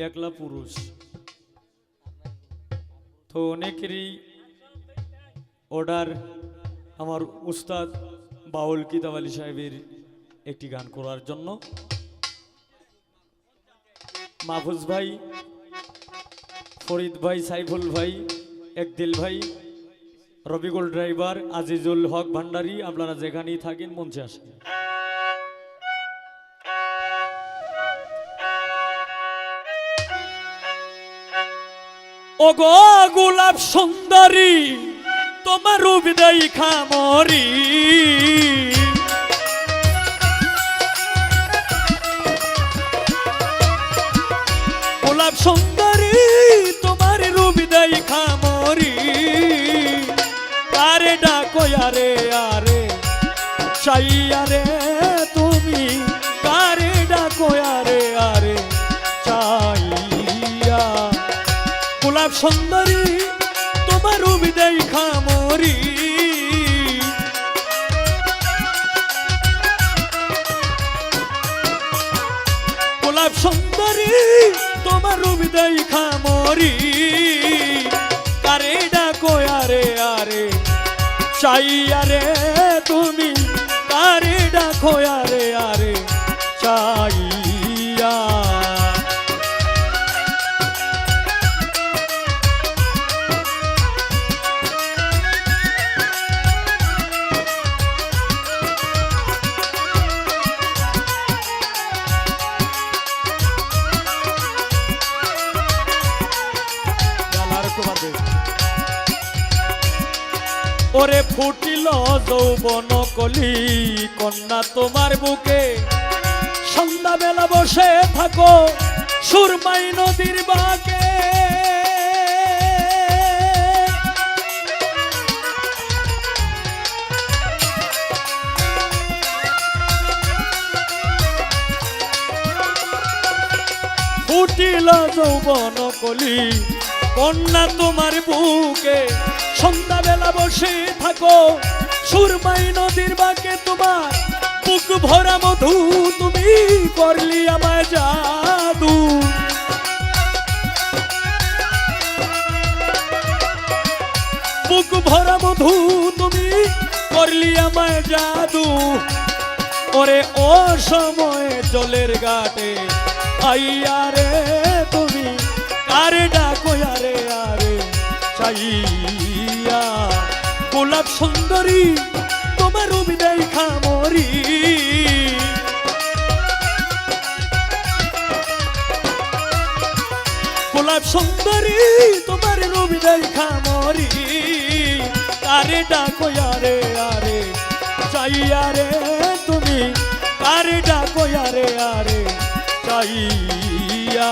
একলা পুরুষ তো অনেকেরই অর্ডার আমার উস্তাদ বাউল কিতাব আলী সাহেবের একটি গান করার জন্য। মাহফুজ ভাই, ফরিদ ভাই, সাইফুল ভাই, একদিল ভাই, রবিকুল ড্রাইভার, আজিজুল হক ভান্ডারী, আপনারা যেখানেই থাকেন মঞ্চে আসেন। ওগো গোলাপ সুন্দরী তোমার রূপ দেখা মরি, গোলাপ সুন্দরী তোমার রূপ দেখা মরি, আরে ডাকো আরে আরে চাইয়া রে তুমি, কারে ডাকো আরে আরে চাইয়া, গোলাপ সুন্দরী তোমার রূপ দেখা মরি, গোলাপ সুন্দরী তোমার রূপ দেখা মরি, কারে ডাকো আরে আরে চাইয়া রে তুমি, কারে ডাকো আরে আরে চাইয়া। ওরে ফুটিল যৌবন কলি কন্যা তোমার বুকে, সন্ধ্যা বেলা বসে থাকো সুরমাই নদীর বাঁকে, ফুটিল যৌবন কলি কন্যা তোমার বুকে, সন্ধ্যা বেলা বসে থাকো সুরমাই নদীর বাঁকে, তোমার বুক ভরা মধু তুমি করলি আমায় জাদু, বুক ভরা মধু তুমি করলি আমায় জাদু, ওরে ও সময় জলের ঘাটে আইয়া রে তুমি, কারে ডাকো আরে আরে চাইয়া, গোলাপ সুন্দরী তোমার রূপ দেখা মরি, গোলাপ সুন্দরী তোমার রূপ দেখা মরি, কারে ডাকো আরে আরে চাইয়া রে তুমি, কারে ডাকো আরে আরে চাইয়া।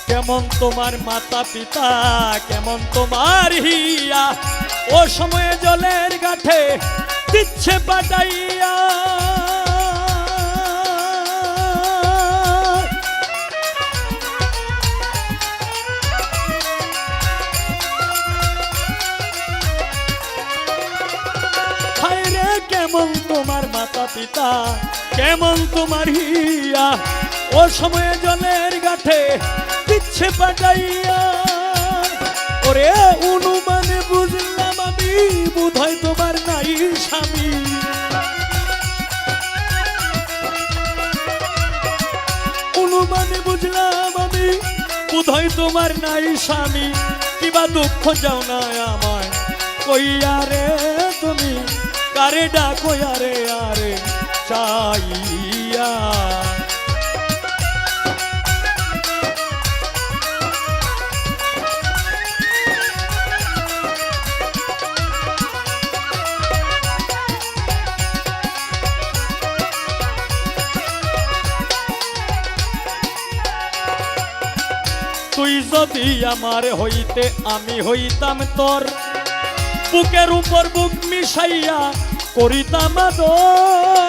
কেমন তোমার মাতা পিতা, কেমন তোমার হিয়া, ও সময়ে জলের গাঠে দিচ্ছে পাঠাইয়া, হায় রে কেমন তোমার মাতা পিতা, কেমন তোমার হিয়া, ও সময়ে জলের গাঠে দিচ্ছে পাঠাইয়া, ওরে অনুমানে বুঝলাম আমি বোধহয় তোমার নাই স্বামী, অনুমানে বুঝলাম আমি বোধহয় তোমার নাই স্বামী, কিবা দুঃখ যাও না আমায় কইয়া রে তুমি, কারে ডাকো আরে আরে চাইয়া। তুই যদি আমার হইতে আমি হইতাম তোর, বুকের উপর বুক মিশাইয়া করিতাম আদর,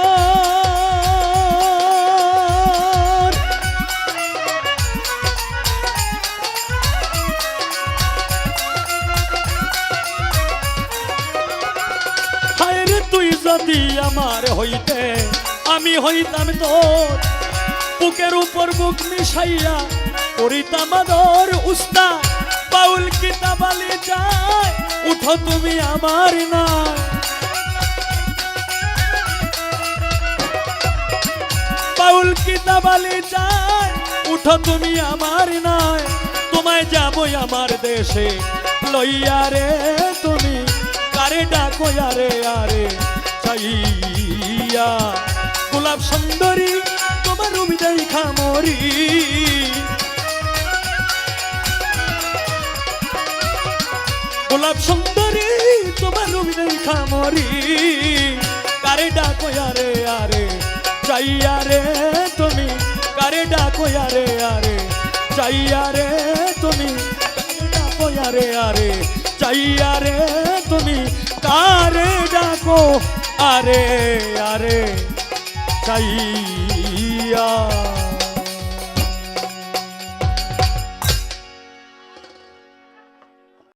হইতে আমি হইতাম তোর বুকের উপর বুক মিশাইয়া করিতাম আদর উস্তাদ বাউল কিতাবালি যায় উঠো তুমি আমার না বাউল কিতাবালি যায় উঠো তুমি আমার নয় তোমায় যাবই আমার দেশে লইয়া রে তুমি কারে ডাকো আরে আরে চাইয়া গোলাপ সুন্দরী তোমার রূপ দেখা মরি গোলাপ সুন্দরী তোমার রূপ দেখা মরি কারে ডাকো আরে আরে চাইয়া রে তুমি কারে ডাকো আরে আরে চাইয়া রে তুমি কারে ডাকো আরে আরে চাইয়া রে তুমি কারে ডাকো আরে আরে চাইয়া